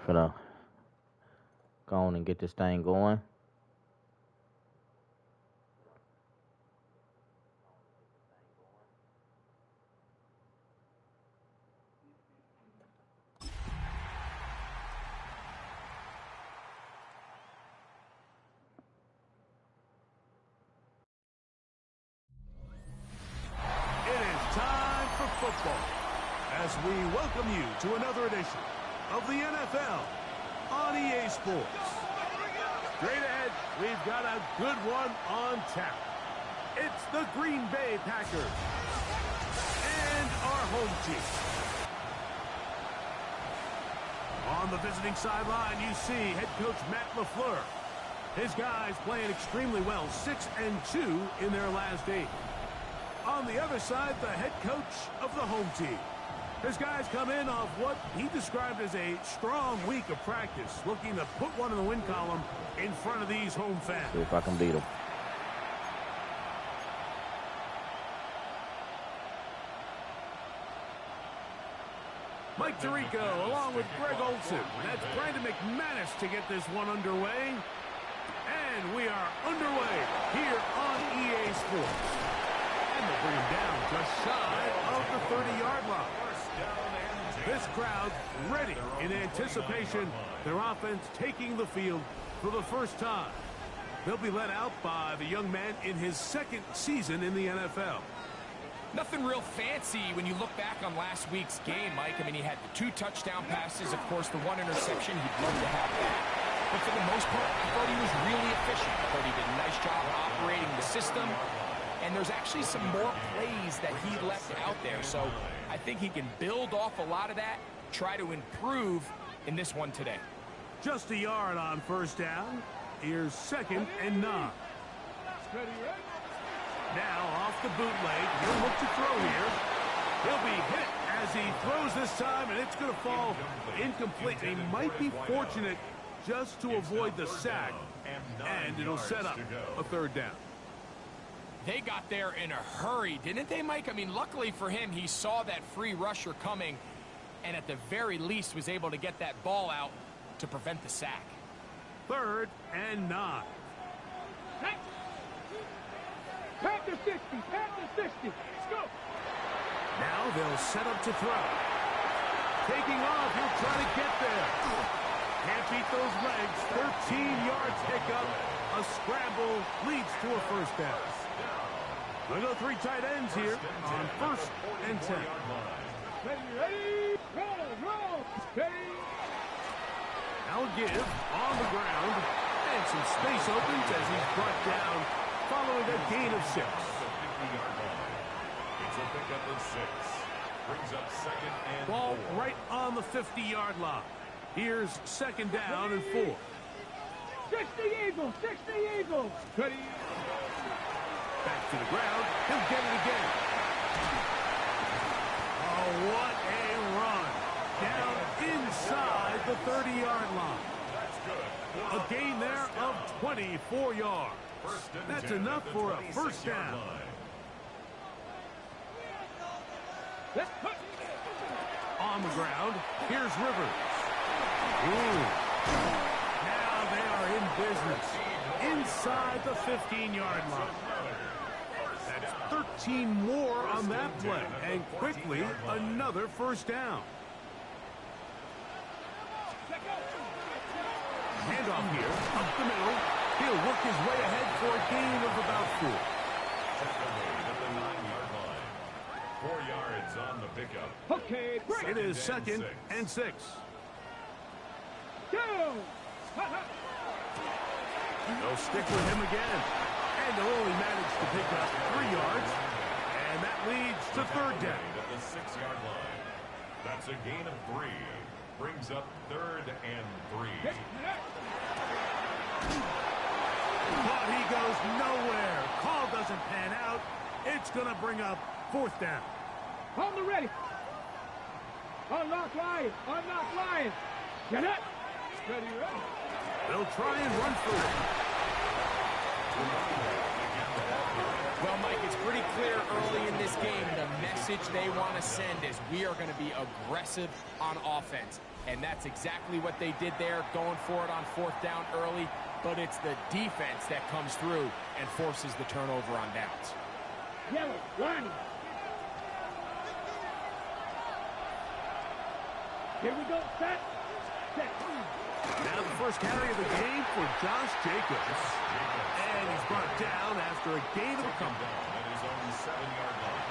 Finna go on and get this thing going. As we welcome you to another edition of the NFL on EA Sports. Straight ahead, we've got a good one on tap. It's the Green Bay Packers and our home team. On the visiting sideline, you see head coach Matt LaFleur. His guys playing extremely well, 6-2 in their last 8. On the other side, the head coach of the home team. His guys come in off what he described as a strong week of practice, looking to put one in the win column in front of these home fans. See if I can beat them. Mike Tirico along with Greg Olsen. That's Brandon McManus to get this one underway. And we are underway here on EA Sports. And they'll bring him down just shy of the 30-yard line. This crowd ready in anticipation. Their offense taking the field for the first time. They'll be led out by the young man in his second season in the NFL. Nothing real fancy when you look back on last week's game, Mike. I mean, he had the 2 touchdown passes, of course, the 1 interception. He'd love to have that. But for the most part, I thought he was really efficient. I thought he did a nice job operating the system. And there's actually some more plays that he left out there. So I think he can build off a lot of that, try to improve in this one today. Just a yard on first down. Here's 2nd and 9. Now off the bootleg. He'll look to throw here. He'll be hit as he throws this time, and it's going to fall incomplete. He might be fortunate just to avoid the sack, and it'll set up a 3rd down. They got there in a hurry, didn't they, Mike? I mean, luckily for him, he saw that free rusher coming and at the very least was able to get that ball out to prevent the sack. 3rd and 9. Panther 60, Panther 60. Let's go. Now they'll set up to throw. Taking off, he'll try to get there. Can't beat those legs. 13 yards pickup. A scramble leads to a 1st down. We'll go 3 tight ends here on 1st and 10. Ready, roll, steady. Now a give on the ground. And some space opens as he's brought down following a gain of 6. It's a pickup of 6. Brings up 2nd and 4. Ball right on the 50-yard line. Here's 2nd down and 4. 60 Eagles, 60 Eagles. Ready. Back to the ground. He'll get it again. Oh, what a run. Down inside the 30-yard line. A gain there of 24 yards. That's enough for a 1st down. On the ground, here's Rivers. Ooh. Now they are in business. Inside the 15-yard line. That's 13 more on that play. And quickly, another 1st down. Handoff here, up the middle. He'll work his way ahead for a gain of about 4. At the 9-yard line. 4 yards on the pickup. Okay, It is 2nd and 6. Go. They'll stick with him again. And they'll only manage to pick up 3 yards. And that leads to 3rd down. At the 6-yard line. That's a gain of 3. Brings up 3rd and 3. But he goes nowhere. Call doesn't pan out. It's going to bring up 4th down. On the ready. Unlock line. Unlock line. Get it. Ready, ready. They'll try and run for it. Well, Mike, it's pretty clear early in this game the message they want to send is we are going to be aggressive on offense. And that's exactly what they did there, going for it on 4th down early. But it's the defense that comes through and forces the turnover on downs. Yellow, line. Here we go, set. Now the first carry of the game for Josh Jacobs. And he's brought down after a gain of a couple. At his own 7-yard line.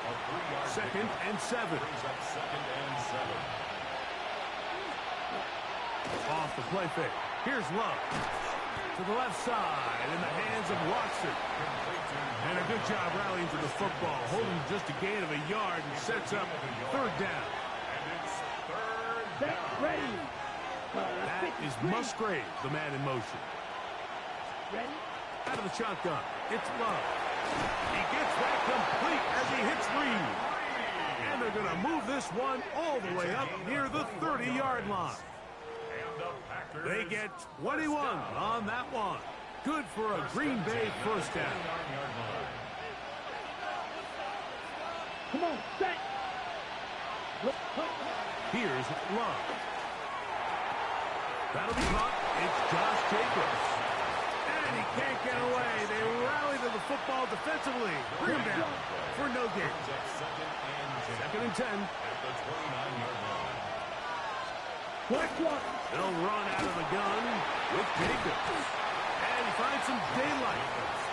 A 3-yard 2nd and 7. Brings up 2nd and 7. Off the play fake. Here's Love. To the left side in the hands of Watson. And a good job rallying to the football. Holding just a gain of a yard and sets up 3rd down. And it's 3rd Set, down. ready. That is Musgrave, the man in motion. Ready? Out of the shotgun. It's Love. He gets that complete as he hits Reed. And they're going to move this one all the way up near the 30-yard line. They get 21 on that one. Good for a Green Bay first down. Come on, set. Here's Love. That'll be caught. It's Josh Jacobs. And he can't get away. They rally to the football defensively. Bring him down for no gain. 2nd and 10. At the 29-yard line. They'll run out of the gun with Jacobs. And he finds some daylight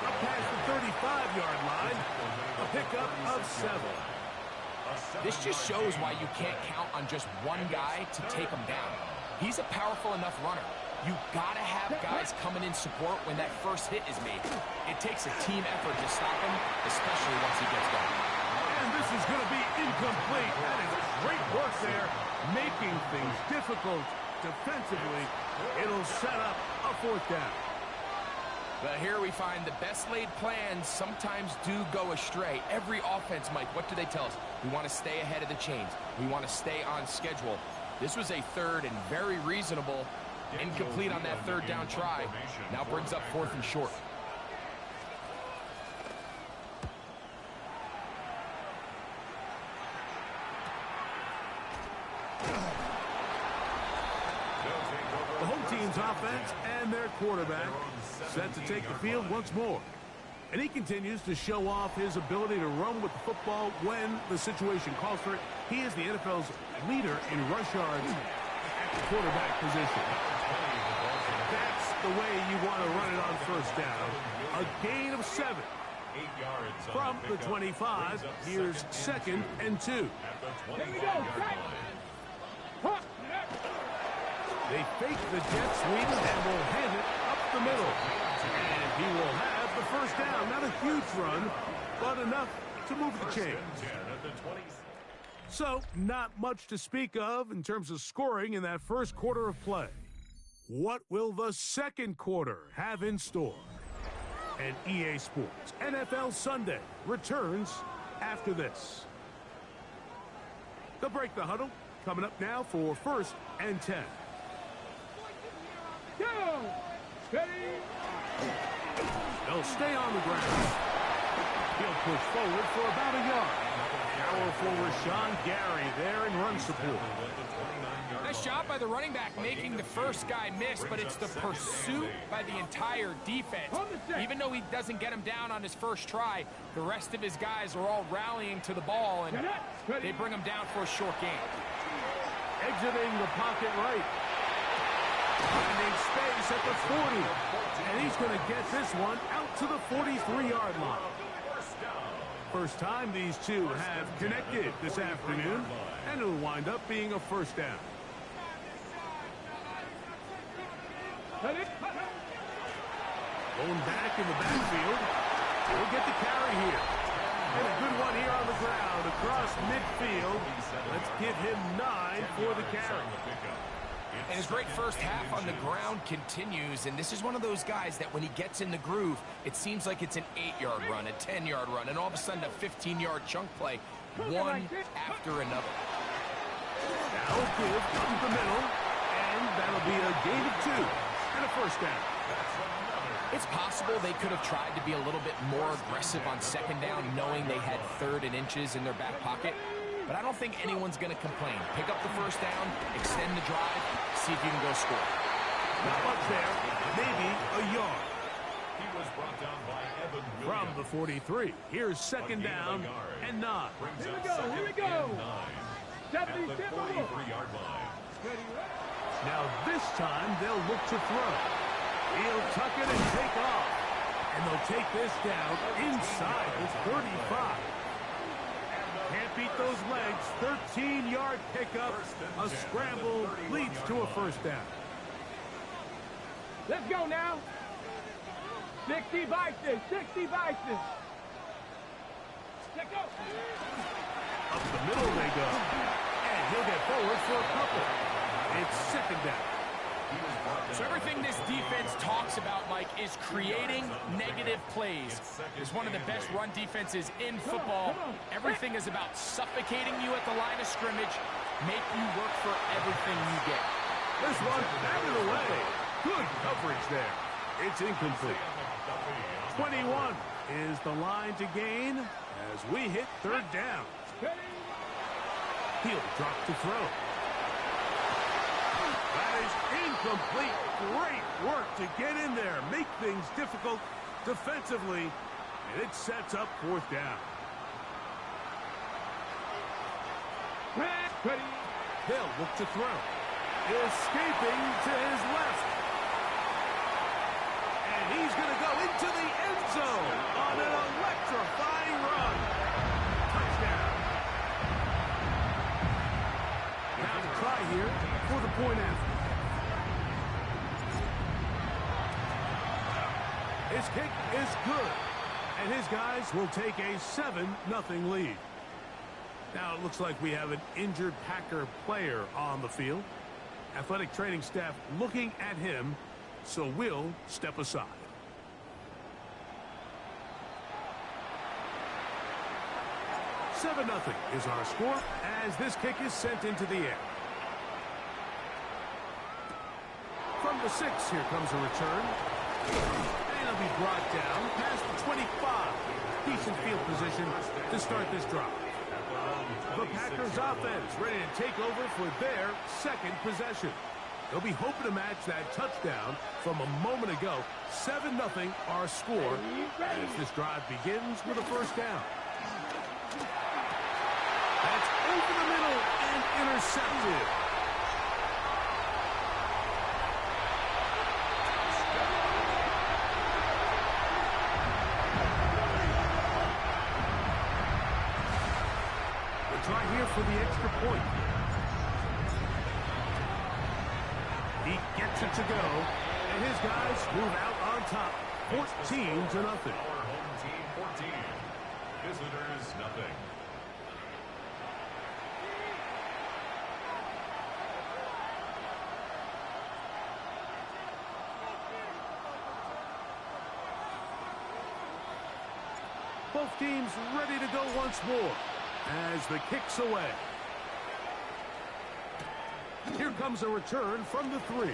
up past the 35-yard line. A pickup of 7. This just shows why you can't count on just one guy to take him down. He's a powerful enough runner. You gotta have guys coming in support when that first hit is made. It takes a team effort to stop him, especially once he gets going. And this is going to be incomplete. That is great work there, making things difficult defensively. It'll set up a 4th down. But here we find the best laid plans sometimes do go astray. Every offense, Mike, what do they tell us? We want to stay ahead of the chains. We want to stay on schedule. This was a 3rd and very reasonable. Incomplete on that 3rd down try. Now brings up 4th and short. The home team's offense and their quarterback set to take the field once more. And he continues to show off his ability to run with the football when the situation calls for it. He is the NFL's leader in rush yards at the quarterback position. That's the way you want to run it on 1st down. A gain of 7. 8 yards From the 25, here's 2nd and 2. At the 25-yard line. They fake the jet sweep and will hand it up the middle. And he will have the 1st down. Not a huge run, but enough to move the chains. At the 20. So, not much to speak of in terms of scoring in that first quarter of play. What will the second quarter have in store? And EA Sports NFL Sunday returns after this. They'll break the huddle. Coming up now for 1st and 10. Go! Ready? They'll stay on the ground. He'll push forward for about a yard. Powerful Rashawn Gary there in run support. Nice job by the running back making the first guy miss, but it's the pursuit by the entire defense. Even though he doesn't get him down on his first try, the rest of his guys are all rallying to the ball, and they bring him down for a short gain. Exiting the pocket right. Finding space at the 40. And he's going to get this one out to the 43-yard line. First time these two have connected this afternoon, and it'll wind up being a 1st down. Going back in the backfield. He'll get the carry here. And a good one here on the ground across midfield. Let's give him 9 for the carry. And his great first half on the ground continues, and this is one of those guys that when he gets in the groove, it seems like it's an 8-yard run, a 10-yard run, and all of a sudden a 15-yard chunk play, one after another. Now give from the middle, and that'll be a gain of 2 and a 1st down. It's possible they could have tried to be a little bit more aggressive on 2nd down, knowing they had 3rd and inches in their back pocket. but I don't think anyone's going to complain. Pick up the first down, extend the drive, see if you can go score. Not much there. Maybe a yard. He was brought down by Evan From Williams. the 43, here's second down and 9. Brings Here we up go, second here we go. and 9 at the 43-yard line. Now this time they'll look to throw. He'll tuck it and take off. And they'll take this down inside his 35. Can't beat those legs. 13-yard pickup. A scramble leads to a first down. Let's go now. 60 Bison, 60 Bison. Let's go. Up the middle they go. And he'll get forward for a couple. It's second down. So everything this defense talks about, Mike, is creating negative plays. It's one of the best run defenses in football. Everything is about suffocating you at the line of scrimmage, make you work for everything you get. This one batted away. Good coverage there. It's incomplete. 21 is the line to gain as we hit third down. He'll drop to throw. That is incomplete. Great work to get in there, make things difficult defensively, and it sets up fourth down. They'll look to throw. Escaping to his left. And he's going to go into the end zone on an electrifying run. Touchdown. Now to try here for the point after. His kick is good, and his guys will take a 7-0 lead. Now it looks like we have an injured Packer player on the field. Athletic training staff looking at him, so we'll step aside. $7-0 is our score as this kick is sent into the air. From the 6, here comes a return. And it'll be brought down past the 25. Decent field position to start this drive. The Packers offense ready to take over for their second possession. They'll be hoping to match that touchdown from a moment ago. 7-0 our score as this drive begins with a first down. That's over the middle and intercepted. Try here for the extra point. He gets it to go, and his guys move out on top, 14-0. Our home team 14, visitors nothing. Both teams ready to go once more. As the kick's away. Here comes a return from the 3.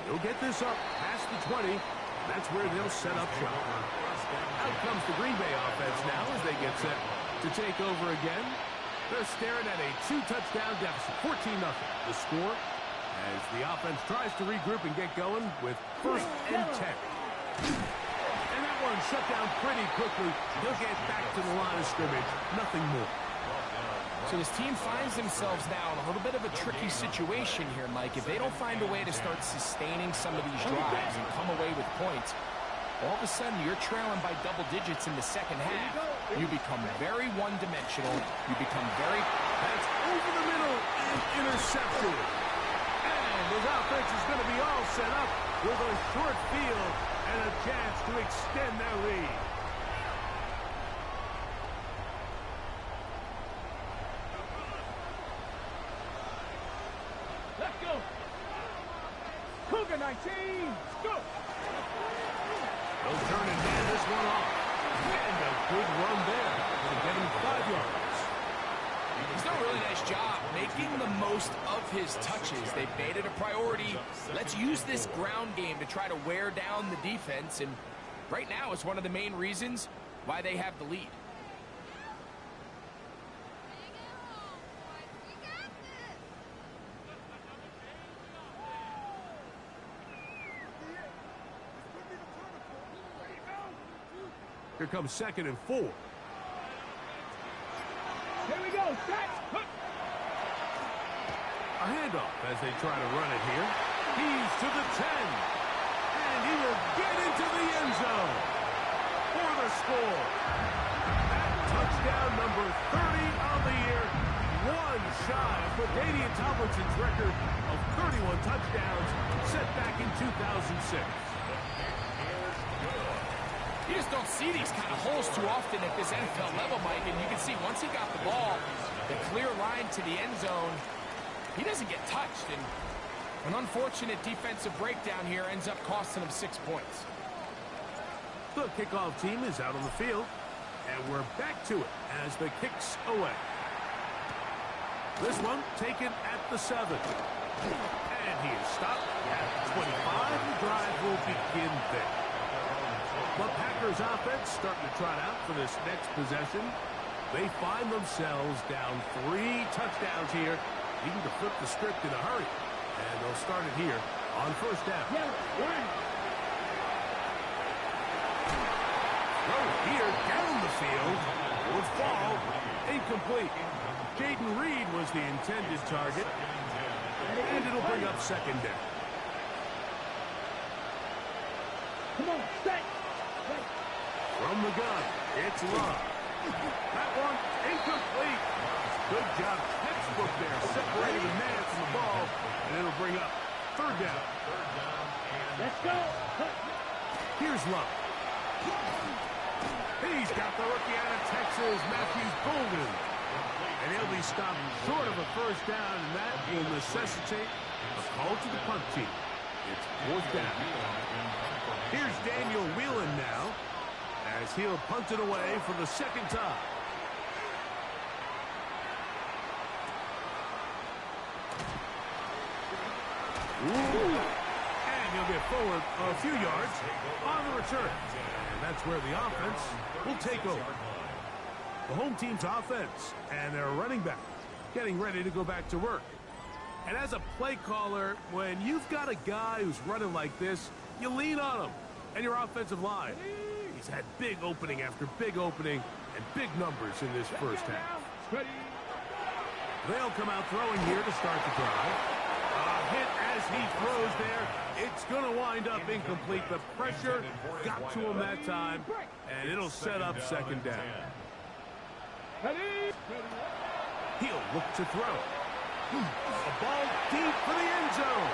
He'll get this up past the 20. That's where they'll set up shop. Out comes the Green Bay offense now as they get set to take over again. They're staring at a 2-touchdown deficit, 14-0. The score as the offense tries to regroup and get going with 1st and 10. One shut down pretty quickly. He'll get back to the line of scrimmage. Nothing more. So this team finds themselves now in a little bit of a tricky situation here, Mike. If they don't find a way to start sustaining some of these drives and come away with points, all of a sudden you're trailing by double digits in the second half. You become very one-dimensional. You become very... That's over the middle and intercepted. And his offense is going to be all set up with a short field and a chance to extend their lead. Let's go. Cougar 19. Go. They'll turn and hand this one off. And a good run there. It'll get him 5 yards. He's done a really nice job making the most of his touches. They've made it a priority. Let's use this ground game to try to wear down the defense. And right now, it's one of the main reasons why they have the lead. Here comes 2nd and 4. Here we go. Set. Hook. A handoff as they try to run it here. He's to the 10. And he will get into the end zone for the score. That touchdown number 30 on the year. One shy of Danian Tomlinson's record of 31 touchdowns set back in 2006. You just don't see these kind of holes too often at this NFL level, Mike. And you can see once he got the ball, the clear line to the end zone, he doesn't get touched. And an unfortunate defensive breakdown here ends up costing him 6 points. The kickoff team is out on the field, and we're back to it as the kick's away. This one taken at the 7. And he is stopped at 25. The drive will begin there. The Packers offense starting to trot out for this next possession. They find themselves down 3 touchdowns here, needing to flip the script in a hurry. And they'll start it here on first down. Yeah, one. Throw here down the field. Would fall. Incomplete. Jaden Reed was the intended target. And it'll bring up 2nd down. Come on, set. From the gun, it's Love. That one, incomplete. Good job, textbook there, separating the man from the ball, and it'll bring up 3rd down. Let's go. Here's Love. He's got the rookie out of Texas, Matthews Golden. And he'll be stopped short of a first down, and that will necessitate a call to the punt team. It's 4th down. Here's Daniel Whelan now, as he'll punt it away for the 2nd time. Ooh. And he'll get forward a few yards on the return. And that's where the offense will take over. The home team's offense and their running back getting ready to go back to work. And as a play caller, when you've got a guy who's running like this, you lean on him and your offensive line. He's had big opening after big opening and big numbers in this first half. They'll come out throwing here to start the drive. A hit as he throws there. It's going to wind up incomplete. The pressure got to him that time, and it'll set up 2nd down. He'll look to throw. A ball deep for the end zone.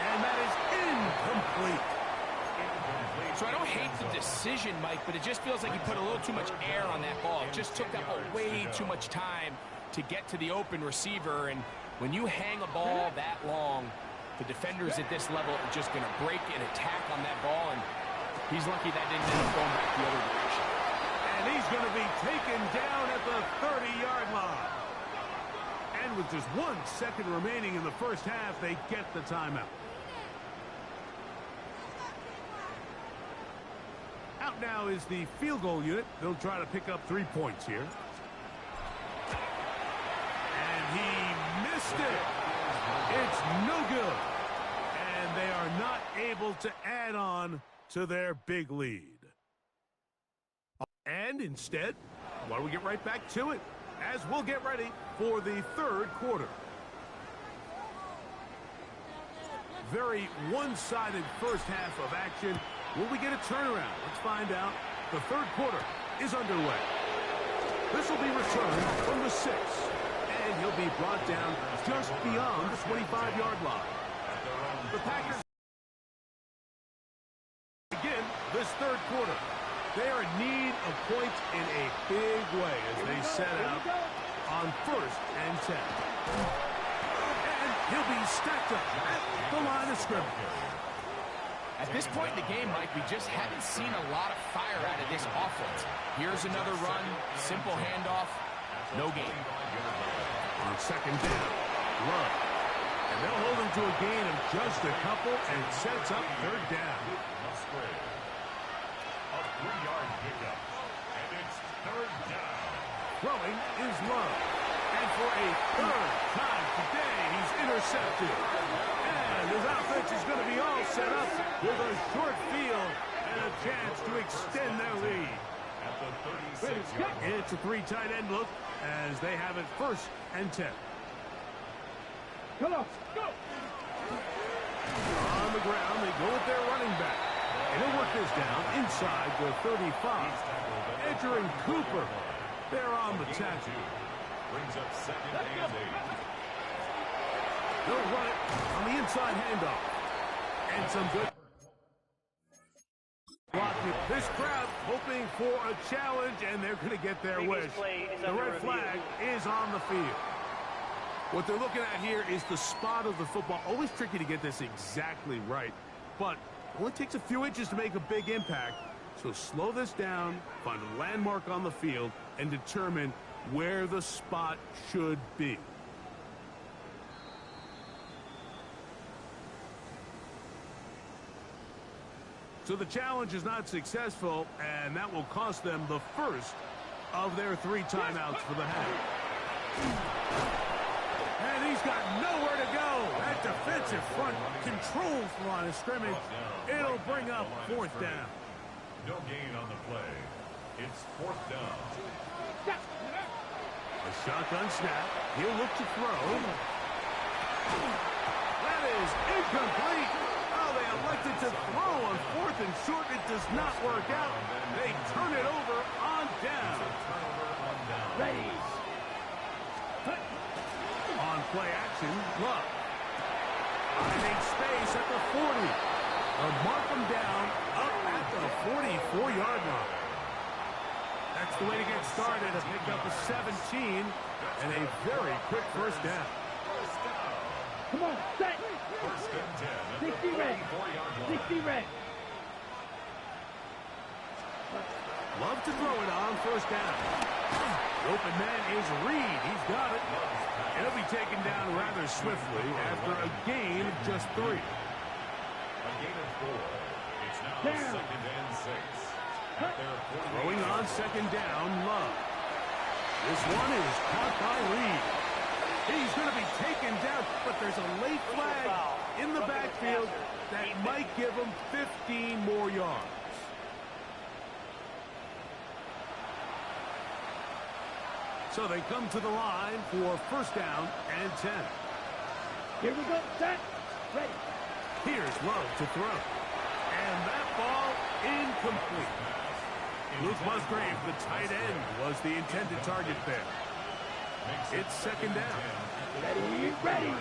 And that is incomplete. So I don't hate the decision, Mike, but it just feels like he put a little too much air on that ball. It just took up way too much time to get to the open receiver. And when you hang a ball that long, the defenders at this level are just going to break and attack on that ball. And he's lucky that didn't end up going back the other direction. And he's going to be taken down at the 30-yard line. And with just 1 second remaining in the first half, they get the timeout. Out now is the field goal unit. They'll try to pick up 3 points here. And he missed it. It's no good. And they are not able to add on to their big lead. And instead, why don't we get right back to it as we'll get ready for the 3rd quarter. Very one-sided first half of action. Will we get a turnaround? Let's find out. The 3rd quarter is underway. This will be returned from the 6. And he'll be brought down just beyond the 25-yard line. The Packers begin this 3rd quarter. They are in need of points in a big way as they set out on 1st and 10. And he'll be stacked up at the line of scrimmage. At this point in the game, Mike, we just haven't seen a lot of fire out of this offense. Here's another run, simple handoff, no gain. On 2nd down, Love. And they'll hold him to a gain of just a couple and sets up 3rd down. A 3-yard pickup. And it's 3rd down. Throwing is Love. And for a 3rd time today, he's intercepted. And his offense is going to be all set up with a short field and a chance to extend their lead. At the 36-yard line. It's a three tight end look as they have it 1st and 10. Come on, go! On the ground, they go with their running back. And he'll work this down inside the 35. Entering Cooper. They're on the tackle. Brings up 2nd and 8. They'll run it on the inside handoff. And some good blocking. This crowd hoping for a challenge, and they're going to get their wish. The red flag is on the field. What they're looking at here is the spot of the football. Always tricky to get this exactly right, but it only takes a few inches to make a big impact. So slow this down, find a landmark on the field, and determine where the spot should be. So the challenge is not successful, and that will cost them the first of their 3 timeouts for the half. And he's got nowhere to go. That defensive front controls the line of scrimmage. It'll bring up 4th down. No gain on the play. It's 4th down. A shotgun snap. He'll look to throw. That is incomplete. Oh, they elected to throw on 4th and short. It does not work out. They turn it over on down. Ready. On play action, Love. Finding space at the 40. They'll mark them down up at the 44-yard line. That's the way to get started, to pick up a 17 and a very quick 1st down. Come on, set. 1st and 10. 60 red. 60 red. Love to throw it on 1st down. The open man is Reed. He's got it. And he'll be taken down rather swiftly after a gain of just 3. A gain of 4. It's now Down. 2nd and 6. At their 48. Throwing on 2nd down, Love. This one is caught by Reed. He's going to be taken down, but there's a late flag in the backfield that might give him 15 more yards. So they come to the line for 1st down and 10. Here we go, set. Ready. Here's Love to throw. And that ball incomplete. Luke Musgrave, the tight end, was the intended target there. It's 2nd down. Ready, ready.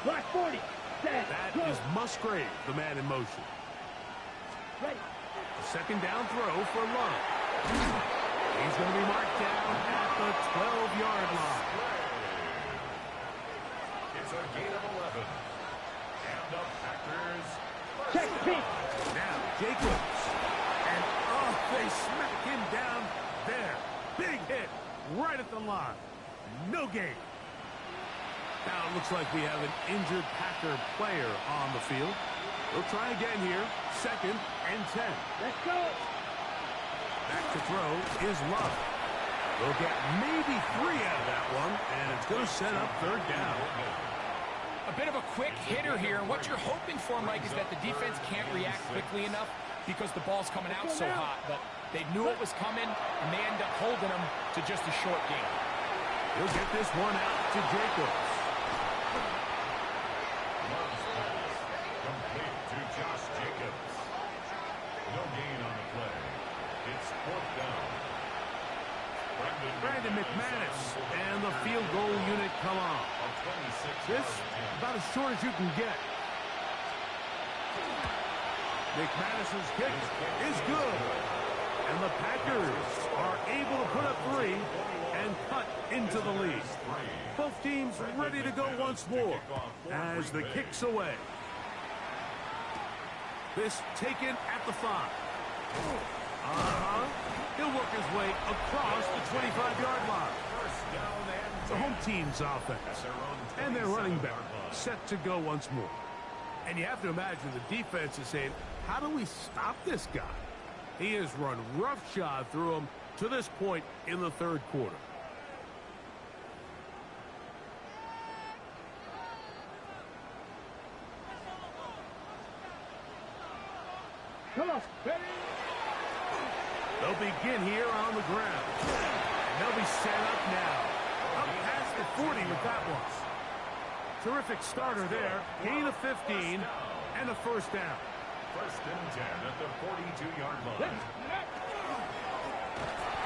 Black 40. Set. That Go. is Musgrave, the man in motion. Ready. 2nd down throw for Love. He's going to be marked down at the 12-yard line. It's a gain of 11. And the Packers. Check pitch. Now Jacobs. And oh, they smack him down there. Big hit right at the line. No gain. Now it looks like we have an injured Packer player on the field. We'll try again here. 2nd and 10. Let's go. Back to throw is Love. They'll get maybe 3 out of that one, and it's going to set up 3rd down. A bit of a quick hitter here, and what you're hoping for, Mike, is that the defense can't react quickly enough because the ball's coming out so hot. But they knew it was coming, and they end up holding them to just a short gain. He'll get this one out to Jacobs. Love's pass. Complete to Josh Jacobs. No gain on the play. It's 4th down. Brandon McManus and the field goal unit come on. This about as short as you can get. McManus's kick is good. And the Packers are able to put up 3 and cut into the lead. Both teams ready to go once more as the kick's away. This taken at the 5. He'll work his way across the 25-yard line. The home team's offense and their running back set to go once more. And you have to imagine the defense is saying, how do we stop this guy? He has run roughshod through him to this point in the 3rd quarter. Come on, They'll begin here on the ground. And they'll be set up now. Up past the 40 with that one. Terrific starter there. Gain of 15 and a first down. First and 10 at the 42-yard line.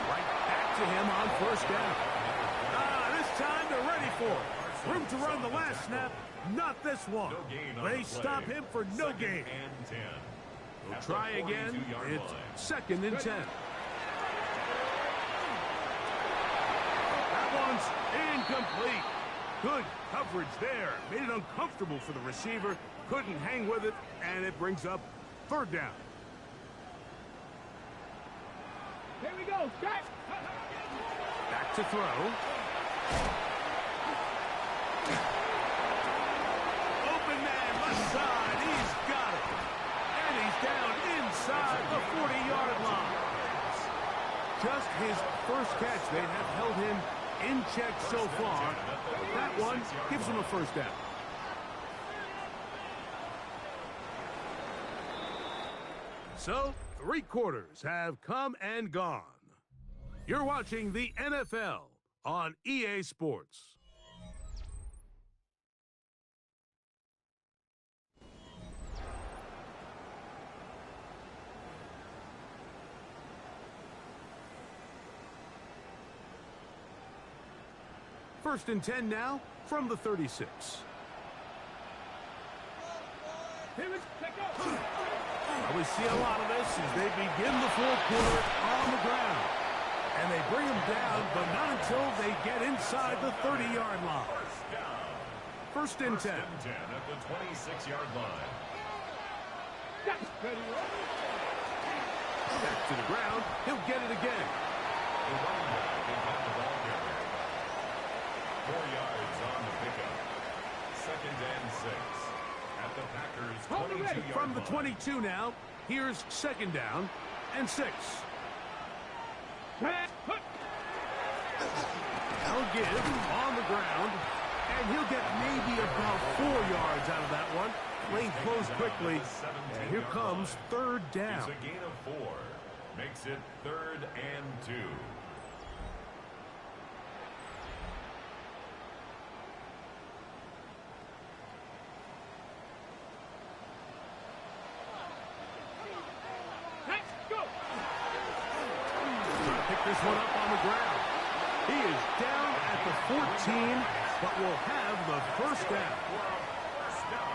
Right back to him on first down. This time they're ready for it. Room to run the last snap. Not this one. No gain on They the play. stop him for no Second gain. and 10. We'll At the try again. 42-yard It's line. second and 10. That one's incomplete. Good coverage there. Made it uncomfortable for the receiver. Couldn't hang with it, and it brings up third down. Here we go. Back to throw. Open man, left side. He's got it. And he's down inside the 40-yard line. Just his first catch. They have held him in check so far. That one gives him a first down. So, 3 quarters have come and gone. You're watching the NFL on EA Sports. First and 10 now from the 36. We see a lot of this as they begin the fourth quarter on the ground. And they bring him down, but not until they get inside the 30-yard line. First and 10. First and 10 at the 26-yard line. Back to the ground. He'll get it again. The running back will have the ball carrier. 4 yards on the pickup. Second and 6 at the Packers' 22-yard line. From the 22 now, here's second down and 6. They'll give on the ground, and he'll get maybe about 4 yards out of that one. Lane closed quickly, and here comes third down. It's a gain of 4. Makes it third and 2. Pick this one up on the ground. He is down at the 14, but will have the first down.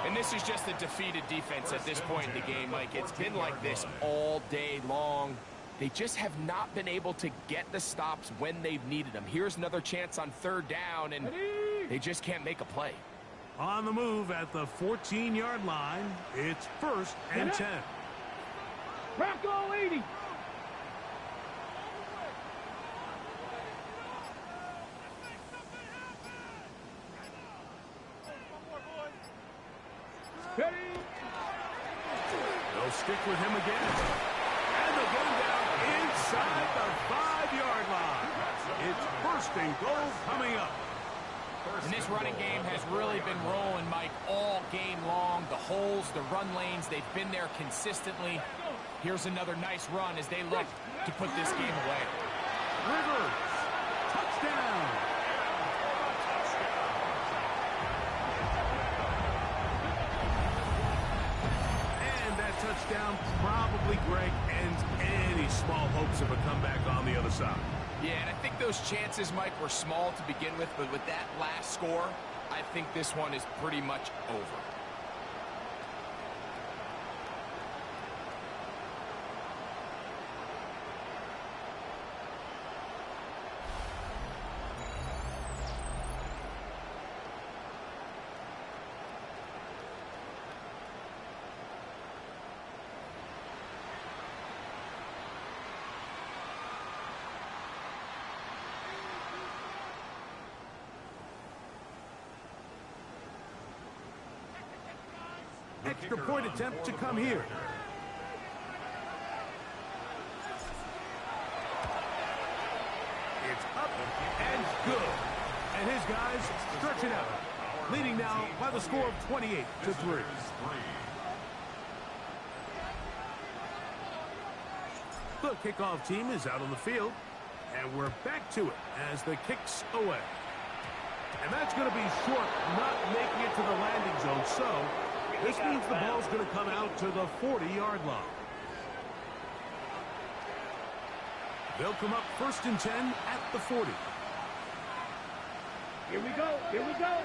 And this is just a defeated defense at this point in the game, Mike. It's been like this all day long. They just have not been able to get the stops when they've needed them. Here's another chance on third down, and they just can't make a play. On the move at the 14-yard line, it's first and 10. Crackle 80. They'll stick with him again. And they'll get him down inside the 5-yard line. It's first and goal coming up. And this running game has really been rolling, Mike, all game long. The holes, the run lanes, they've been there consistently. Here's another nice run as they look to put this game away. Rivers, touchdown. And that touchdown probably, Greg, ends any small hopes of a comeback on the other side. Yeah, and I think those chances, Mike, were small to begin with, but with that last score, I think this one is pretty much over. Extra point attempt to come here. It's up and good. And his guys stretch it out. Leading now by the score of 28-3. The kickoff team is out on the field, and we're back to it as the kick's away. And that's going to be short, not making it to the landing zone. So this means the ball's going to come out to the 40-yard line. They'll come up 1st and 10 at the 40. Here we go. Here we go.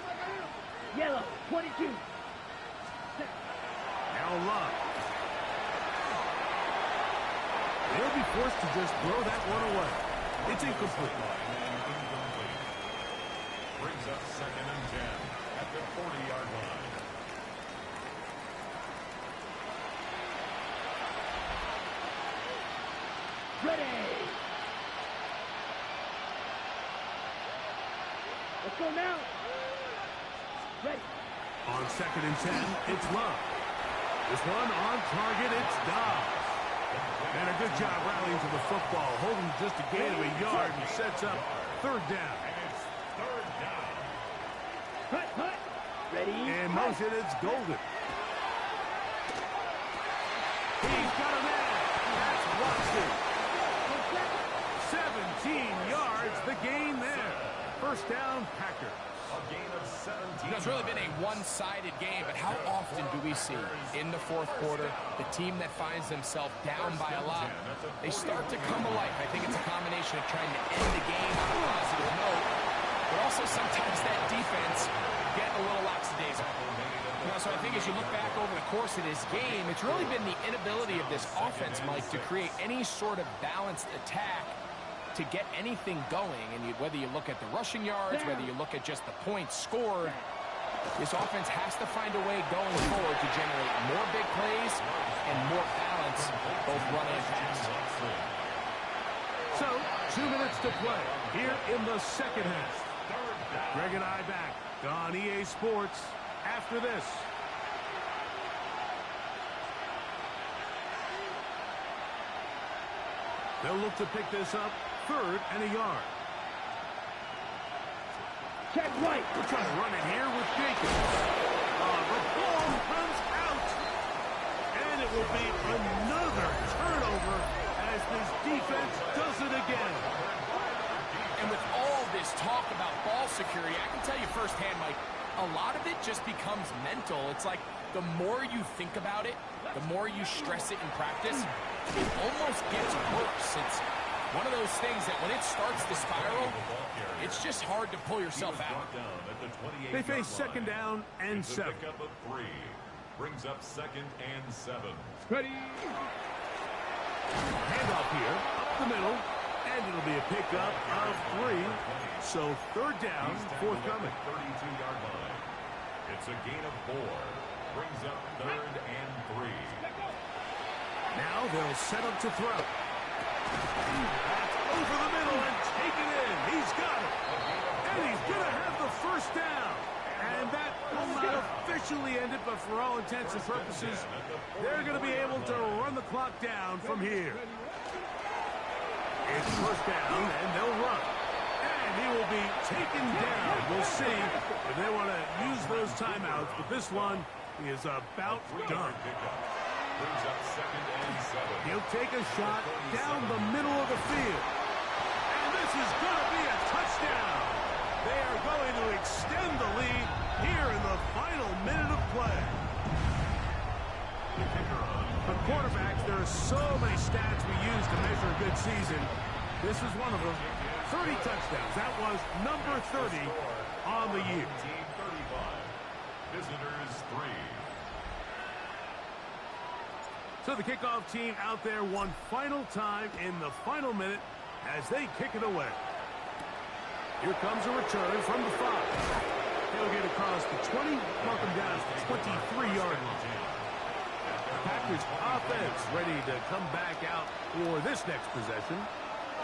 Yellow, 22. Now Love. They'll be forced to just throw that one away. It's incomplete. Brings up 2nd and 10 at the 40-yard line. Ready. Let's go now. Ready. On 2nd and 10, it's Love. This one on target, it's Dobbs. And a good job rallying to the football, holding just a gain of a yard and sets up 3rd down. And it's 3rd down. Cut. Ready. In motion, it's Golden. He's got a man. That's Watson. 17 yards, the gain there. 1st down, Packers. A gain of 17. It's really been a one-sided game, but how often do we see in the 4th quarter the team that finds themselves down by a lot, they start to come to life? I think it's a combination of trying to end the game on a positive note, but also sometimes that defense getting a little lackadaisical. So I think as you look back over the course of this game, it's really been the inability of this offense, Mike, to create any sort of balanced attack to get anything going. And whether you look at the rushing yards, whether you look at just the points scored, this offense has to find a way going forward to generate more big plays and more balance, both run and pass. So, 2 minutes to play here in the 2nd half. Greg and I back on EA Sports after this. They'll look to pick this up 3rd and a yard. Check right. We're trying to run it here with Jacobs. The ball comes out. And it will be another turnover as this defense does it again. And with all this talk about ball security, I can tell you firsthand, Mike, a lot of it just becomes mental. It's like the more you think about it, the more you stress it in practice, it almost gets worse. It's one of those things that when it starts to spiral, it's just hard to pull yourself out. They face 2nd down and 7. Pickup of 3. Brings up 2nd and 7. Ready. Handoff here, up the middle, and it'll be a pickup of 3. So 3rd down, forthcoming. 32-yard line. It's a gain of 4. Brings up 3rd and 3. Now they'll set up to throw. That's over the middle and taken in. He's got it. And he's going to have the 1st down. And that will not officially end it, but for all intents and purposes, they're going to be able to run the clock down from here. It's 1st down, and they'll run. And he will be taken down. We'll see if they want to use those timeouts, but this one is about done. Brings up 2nd and 7. He'll take a shot down the middle of the field. And this is going to be a touchdown. They are going to extend the lead here in the final minute of play. For quarterbacks, there are so many stats we use to measure a good season. This is one of them. 30 touchdowns. That was number 30 on the year. Team 35. Visitors 3. So the kickoff team out there one final time in the final minute as they kick it away. Here comes a return from the 5. He'll get across the 20, welcome down to the 23-yard line. Packers offense ready to come back out for this next possession.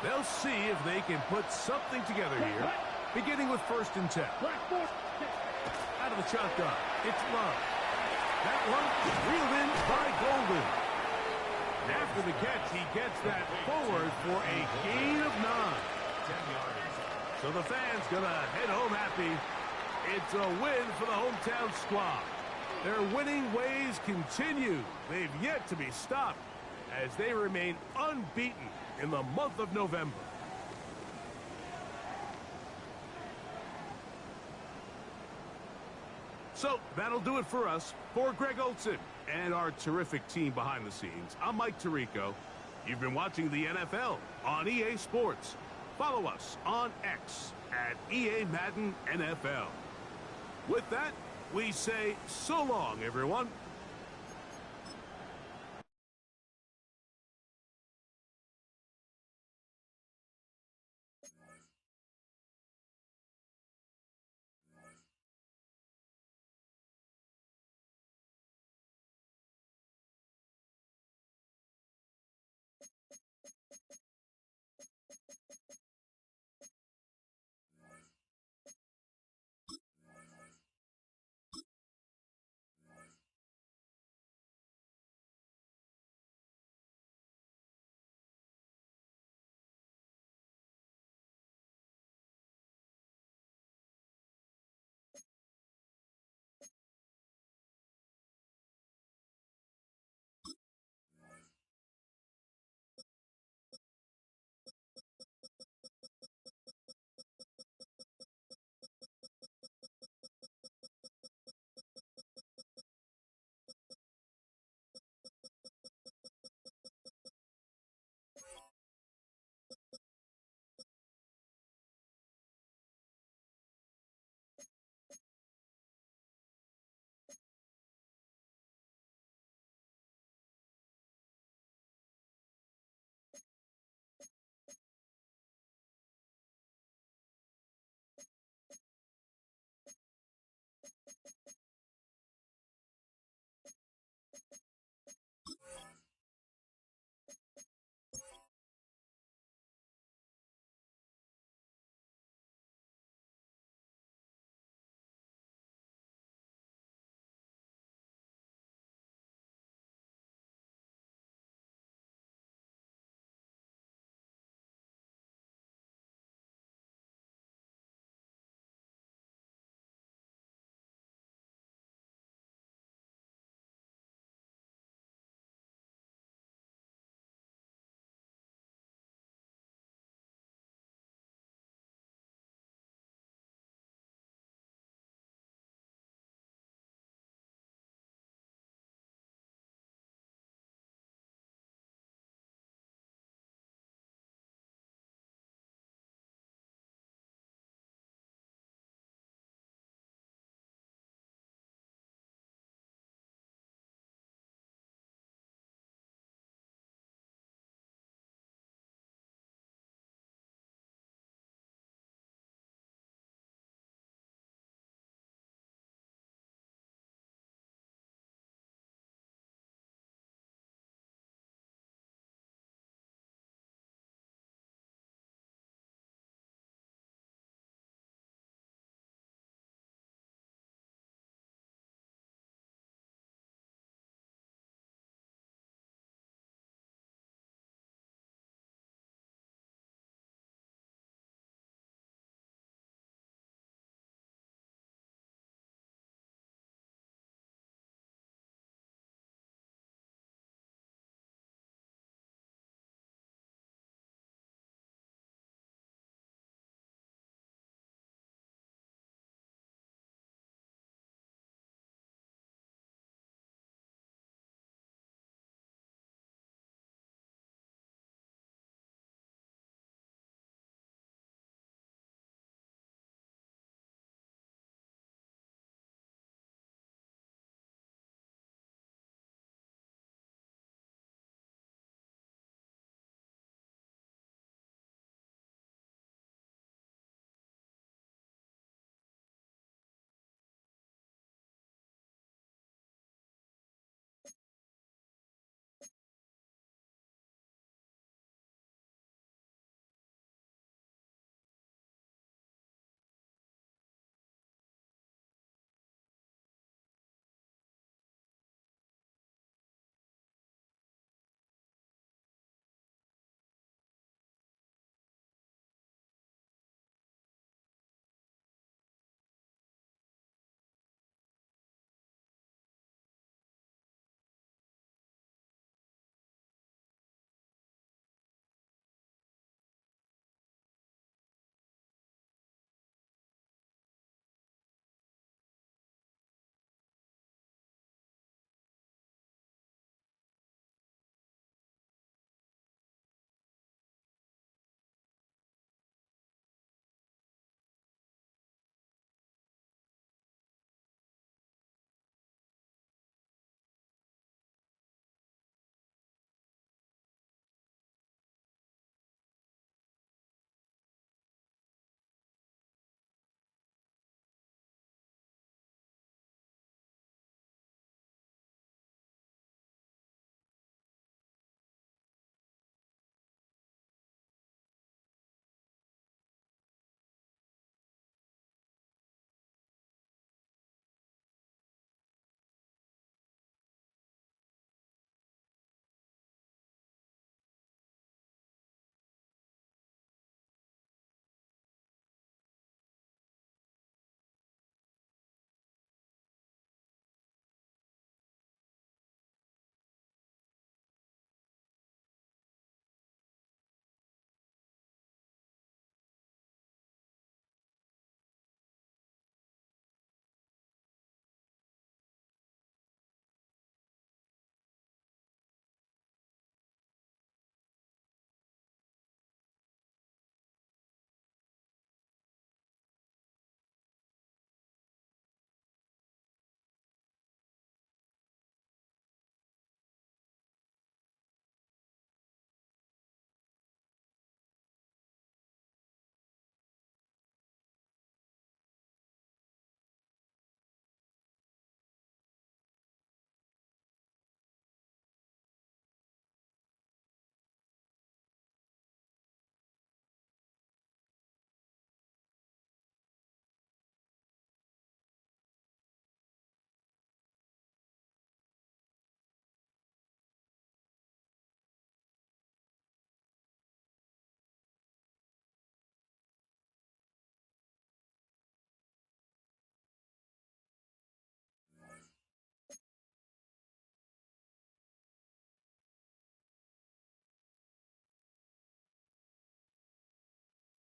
They'll see if they can put something together here, beginning with 1st and 10. Out of the shotgun, it's Love. That one reeled in by Golden. And after the catch, he gets that forward for a gain of 9. 10 yards. So the fans going to head home happy. It's a win for the hometown squad. Their winning ways continue. They've yet to be stopped. as they remain unbeaten in the month of November. So that'll do it for us. For Greg Olsen and our terrific team behind the scenes, I'm Mike Tirico. You've been watching the NFL on EA Sports. Follow us on X at EA Madden NFL. With that, we say so long, everyone.